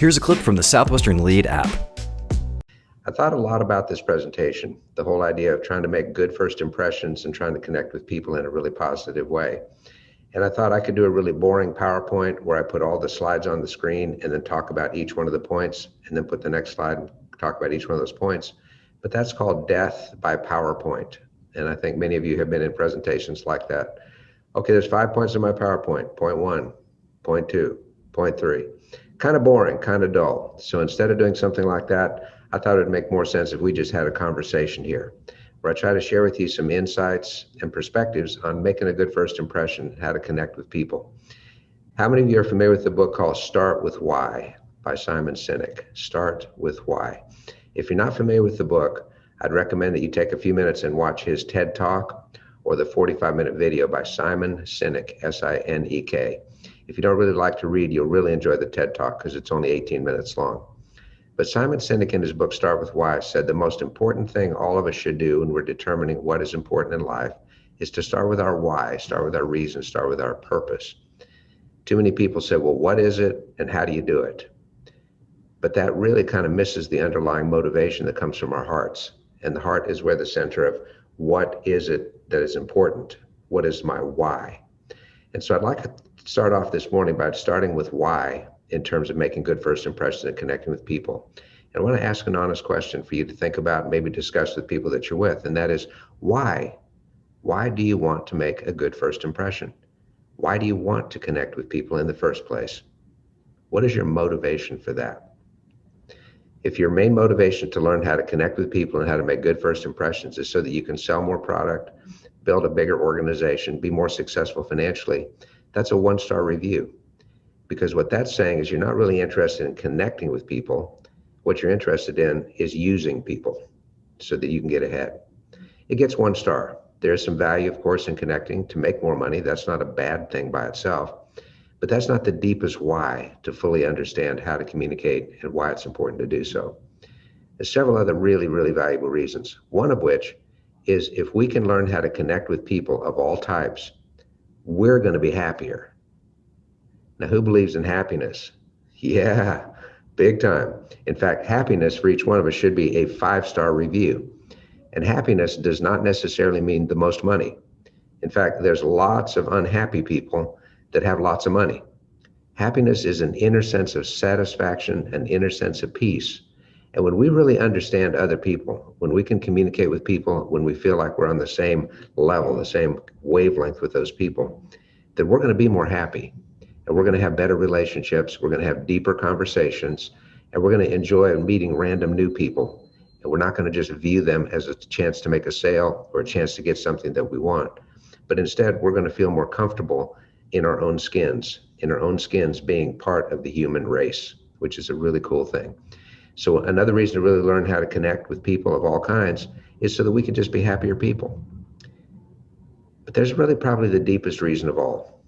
Here's a clip from the Southwestern Lead app. I thought a lot about this presentation, the whole idea of trying to make good first impressions and trying to connect with people in a really positive way. And I thought I could do a really boring PowerPoint where I put all the slides on the screen and then talk about each one of the points and then put the next slide and talk about each one of those points. But that's called death by PowerPoint. And I think many of you have been in presentations like that. Okay, there's 5 points in my PowerPoint. Point 1, point 2, point 3. Kind of boring, kind of dull. So instead of doing something like that, I thought it would make more sense if we just had a conversation here, where I try to share with you some insights and perspectives on making a good first impression, how to connect with people. How many of you are familiar with the book called Start With Why by Simon Sinek? Start With Why. If you're not familiar with the book, I'd recommend that you take a few minutes and watch his TED Talk or the 45-minute video by Simon Sinek, S-I-N-E-K. If you don't really like to read, you'll really enjoy the TED Talk because it's only 18 minutes long. But Simon Sinek in his book, Start With Why, said the most important thing all of us should do when we're determining what is important in life is to start with our why, start with our reason, start with our purpose. Too many people say, well, what is it and how do you do it? But that really kind of misses the underlying motivation that comes from our hearts. And the heart is where the center of what is it that is important? What is my why? And so I'd like to start off this morning by starting with why in terms of making good first impressions and connecting with people. And I want to ask an honest question for you to think about, maybe discuss with people that you're with, and that is why? Why do you want to make a good first impression? Why do you want to connect with people in the first place? What is your motivation for that? If your main motivation to learn how to connect with people and how to make good first impressions is so that you can sell more product, build a bigger organization, be more successful financially, that's a 1-star review. Because what that's saying is you're not really interested in connecting with people. What you're interested in is using people so that you can get ahead. It gets 1 star. There's some value, of course, in connecting to make more money. That's not a bad thing by itself. But that's not the deepest why to fully understand how to communicate and why it's important to do so. There's several other really, really valuable reasons. One of which is if we can learn how to connect with people of all types, we're going to be happier. Now, who believes in happiness? Yeah, big time. In fact, happiness for each one of us should be a 5-star review. And happiness does not necessarily mean the most money. In fact, there's lots of unhappy people that have lots of money. Happiness is an inner sense of satisfaction, an inner sense of peace. And when we really understand other people, when we can communicate with people, when we feel like we're on the same level, the same wavelength with those people, then we're going to be more happy. And we're going to have better relationships, we're going to have deeper conversations, and we're going to enjoy meeting random new people. And we're not going to just view them as a chance to make a sale or a chance to get something that we want. But instead, we're going to feel more comfortable in our own skins being part of the human race, which is a really cool thing. So another reason to really learn how to connect with people of all kinds is so that we can just be happier people. But there's really probably the deepest reason of all.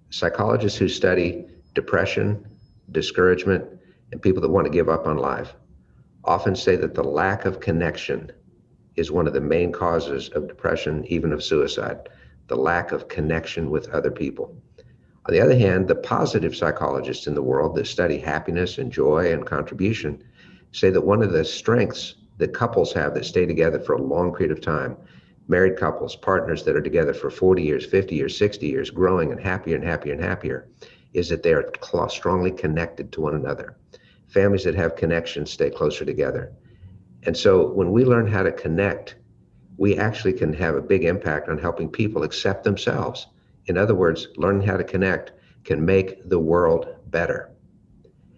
Psychologists who study depression, discouragement, and people that want to give up on life often say that the lack of connection is one of the main causes of depression, even of suicide, the lack of connection with other people. On the other hand, the positive psychologists in the world that study happiness and joy and contribution say that one of the strengths that couples have that stay together for a long period of time, married couples, partners that are together for 40 years, 50 years, 60 years, growing and happier and happier and happier, is that they are strongly connected to one another. Families that have connections stay closer together. And so when we learn how to connect, we actually can have a big impact on helping people accept themselves. In other words, learning how to connect can make the world better.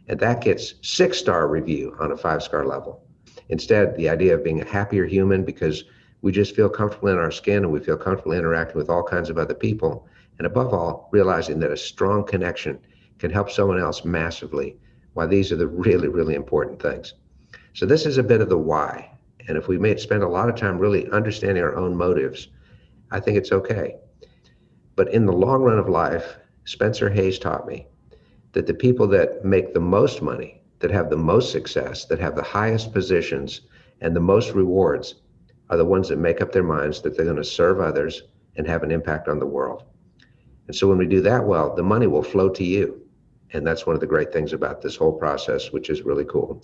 And that gets 6-star review on a 5-star level. Instead, the idea of being a happier human because we just feel comfortable in our skin and we feel comfortable interacting with all kinds of other people. And above all, realizing that a strong connection can help someone else massively. Why these are the really, really important things. So this is a bit of the why. And if we may spend a lot of time really understanding our own motives, I think it's okay. But in the long run of life, Spencer Hayes taught me that the people that make the most money, that have the most success, that have the highest positions and the most rewards are the ones that make up their minds that they're going to serve others and have an impact on the world. And so when we do that well, the money will flow to you And that's one of the great things about this whole process, which is really cool.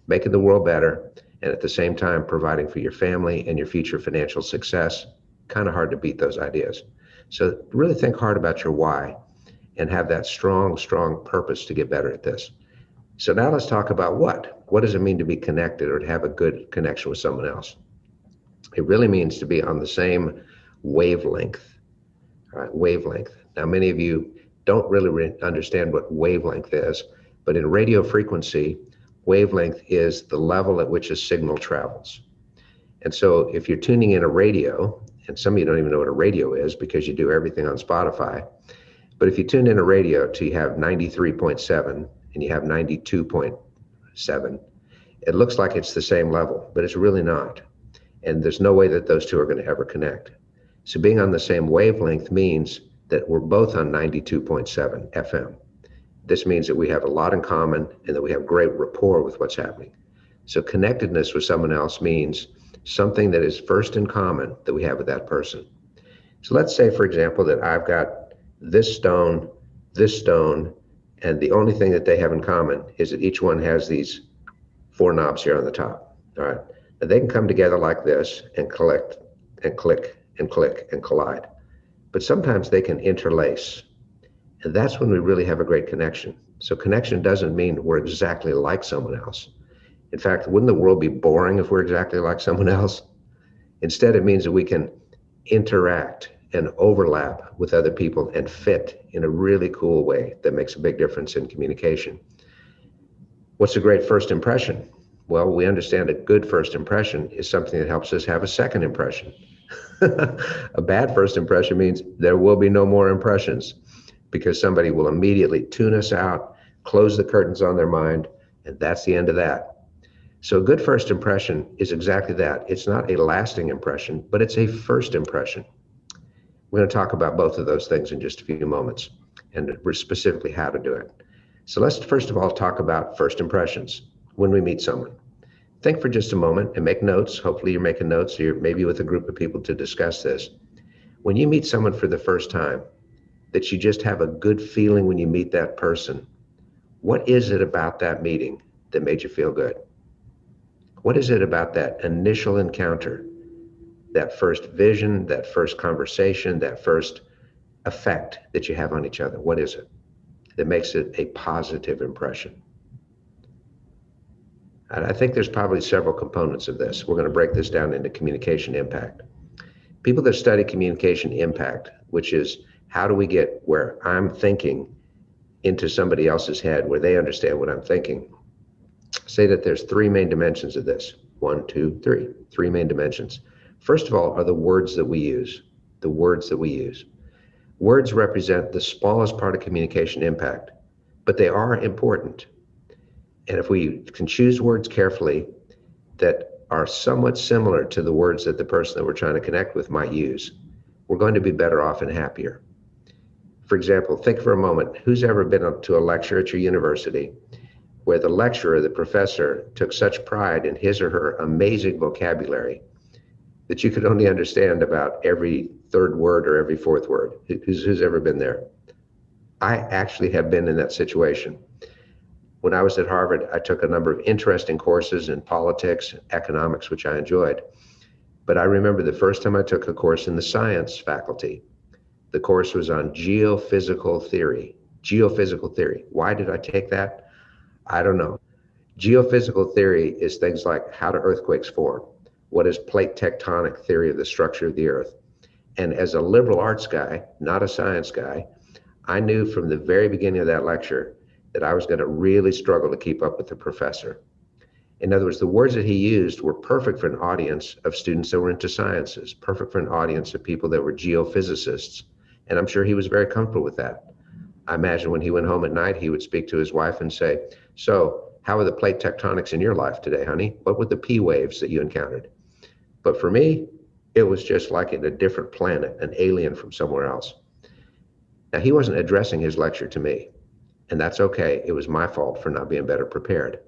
Making the world better and at the same time providing for your family and your future financial success, kind of hard to beat those ideas. So really think hard about your why and have that strong, strong purpose to get better at this. So now let's talk about what. What does it mean to be connected or to have a good connection with someone else? It really means to be on the same wavelength. All right, wavelength. Now, many of you don't really understand what wavelength is, but in radio frequency, wavelength is the level at which a signal travels. And so if you're tuning in a radio, and some of you don't even know what a radio is because you do everything on Spotify, but if you tune in a radio to you have 93.7 and you have 92.7, it looks like it's the same level, but it's really not. And there's no way that those two are going to ever connect. So being on the same wavelength means that we're both on 92.7 FM. This means that we have a lot in common and that we have great rapport with what's happening. So connectedness with someone else means something that is first in common that we have with that person. So let's say, for example, that I've got this stone, and the only thing that they have in common is that each one has these 4 knobs here on the top. All right. Now they can come together like this and collect and click and click and collide. But sometimes they can interlace. And that's when we really have a great connection. So connection doesn't mean we're exactly like someone else. In fact, wouldn't the world be boring if we're exactly like someone else? Instead, it means that we can interact and overlap with other people and fit in a really cool way that makes a big difference in communication. What's a great first impression? Well, we understand a good first impression is something that helps us have a second impression. A bad first impression means there will be no more impressions because somebody will immediately tune us out, close the curtains on their mind, and that's the end of that. So a good first impression is exactly that. It's not a lasting impression, but it's a first impression. We're going to talk about both of those things in just a few moments and specifically how to do it. So let's first of all talk about first impressions when we meet someone. Think for just a moment and make notes. Hopefully you're making notes or you're maybe with a group of people to discuss this. When you meet someone for the first time, that you just have a good feeling when you meet that person, what is it about that meeting that made you feel good? What is it about that initial encounter, that first vision, that first conversation, that first effect that you have on each other? What is it that makes it a positive impression? And I think there's probably several components of this. We're going to break this down into communication impact. People that study communication impact, which is how do we get where I'm thinking into somebody else's head where they understand what I'm thinking, say that there's 3 main dimensions of this. 1, 2, 3. 3 main dimensions. First of all are the words that we use. The words that we use. Words represent the smallest part of communication impact, but they are important. And if we can choose words carefully that are somewhat similar to the words that the person that we're trying to connect with might use, we're going to be better off and happier. For example, think for a moment, who's ever been to a lecture at your university where the lecturer, the professor, took such pride in his or her amazing vocabulary that you could only understand about every 3rd word or every 4th word? Who's ever been there? I actually have been in that situation. When I was at Harvard, I took a number of interesting courses in politics, economics, which I enjoyed. But I remember the first time I took a course in the science faculty. The course was on geophysical theory. Geophysical theory. Why did I take that? I don't know. Geophysical theory is things like how do earthquakes form? What is plate tectonic theory of the structure of the earth? And as a liberal arts guy, not a science guy, I knew from the very beginning of that lecture that I was going to really struggle to keep up with the professor. In other words, the words that he used were perfect for an audience of students that were into sciences, perfect for an audience of people that were geophysicists. And I'm sure he was very comfortable with that. I imagine when he went home at night, he would speak to his wife and say, so how are the plate tectonics in your life today, honey? What were the P waves that you encountered? But for me, it was just like in a different planet, an alien from somewhere else. Now, he wasn't addressing his lecture to me, and that's okay. It was my fault for not being better prepared.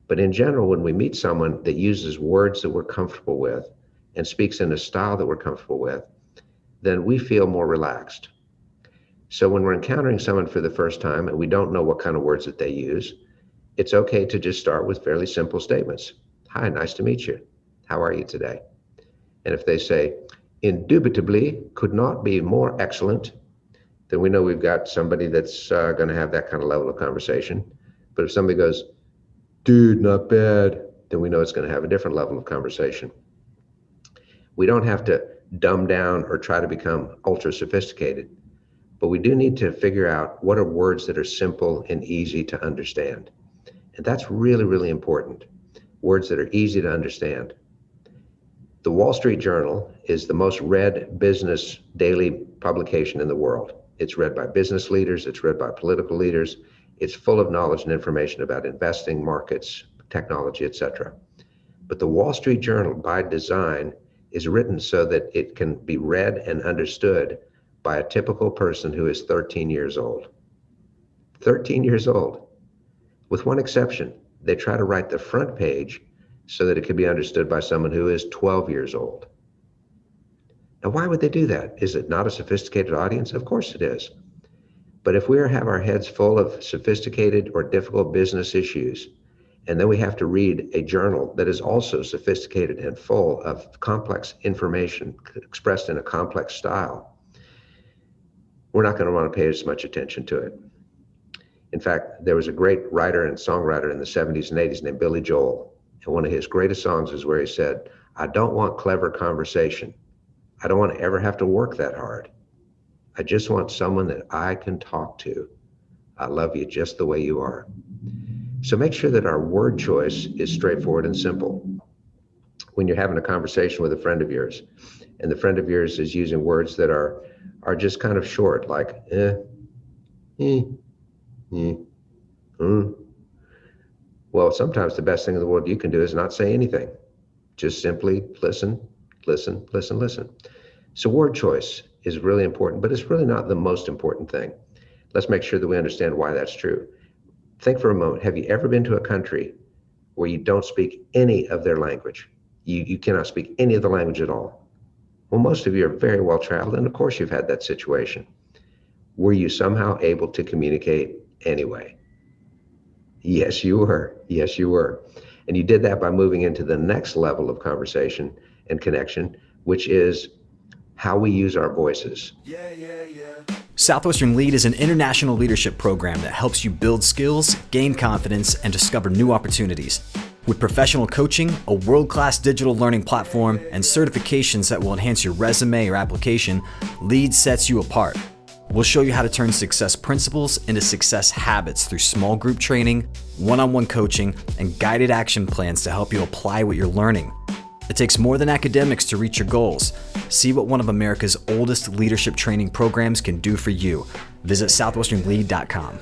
But in general, when we meet someone that uses words that we're comfortable with and speaks in a style that we're comfortable with, then we feel more relaxed. So when we're encountering someone for the first time and we don't know what kind of words that they use, it's okay to just start with fairly simple statements. Hi, nice to meet you. How are you today? And if they say, indubitably could not be more excellent, then we know we've got somebody that's going to have that kind of level of conversation. But if somebody goes, dude, not bad, then we know it's going to have a different level of conversation. We don't have to dumb down or try to become ultra sophisticated, but we do need to figure out what are words that are simple and easy to understand. And that's really, really important. Words that are easy to understand. The Wall Street Journal is the most read business daily publication in the world. It's read by business leaders, it's read by political leaders. It's full of knowledge and information about investing, markets, technology, etc. But the Wall Street Journal, by design, is written so that it can be read and understood by a typical person who is 13 years old. 13 years old. With one exception, they try to write the front page so that it could be understood by someone who is 12 years old. Now, why would they do that? Is it not a sophisticated audience? Of course it is. But if we have our heads full of sophisticated or difficult business issues, and then we have to read a journal that is also sophisticated and full of complex information expressed in a complex style, we're not going to want to pay as much attention to it. In fact, there was a great writer and songwriter in the 70s and 80s named Billy Joel. And one of his greatest songs is where he said, I don't want clever conversation. I don't want to ever have to work that hard. I just want someone that I can talk to. I love you just the way you are. So make sure that our word choice is straightforward and simple. When you're having a conversation with a friend of yours, and the friend of yours is using words that are just kind of short, like well, sometimes the best thing in the world you can do is not say anything. Just simply listen, listen, listen, listen. So word choice is really important, but it's really not the most important thing. Let's make sure that we understand why that's true. Think for a moment, have you ever been to a country where you don't speak any of their language? You cannot speak any of the language at all. Well, most of you are very well traveled, and of course you've had that situation. Were you somehow able to communicate anyway? Yes, you were. Yes, you were. And you did that by moving into the next level of conversation and connection, which is how we use our voices. Southwestern Lead is an international leadership program that helps you build skills, gain confidence, and discover new opportunities. With professional coaching, a world-class digital learning platform, and certifications that will enhance your resume or application, Lead sets you apart. We'll show you how to turn success principles into success habits through small group training, one-on-one coaching, and guided action plans to help you apply what you're learning. It takes more than academics to reach your goals. See what one of America's oldest leadership training programs can do for you. Visit southwesternlead.com.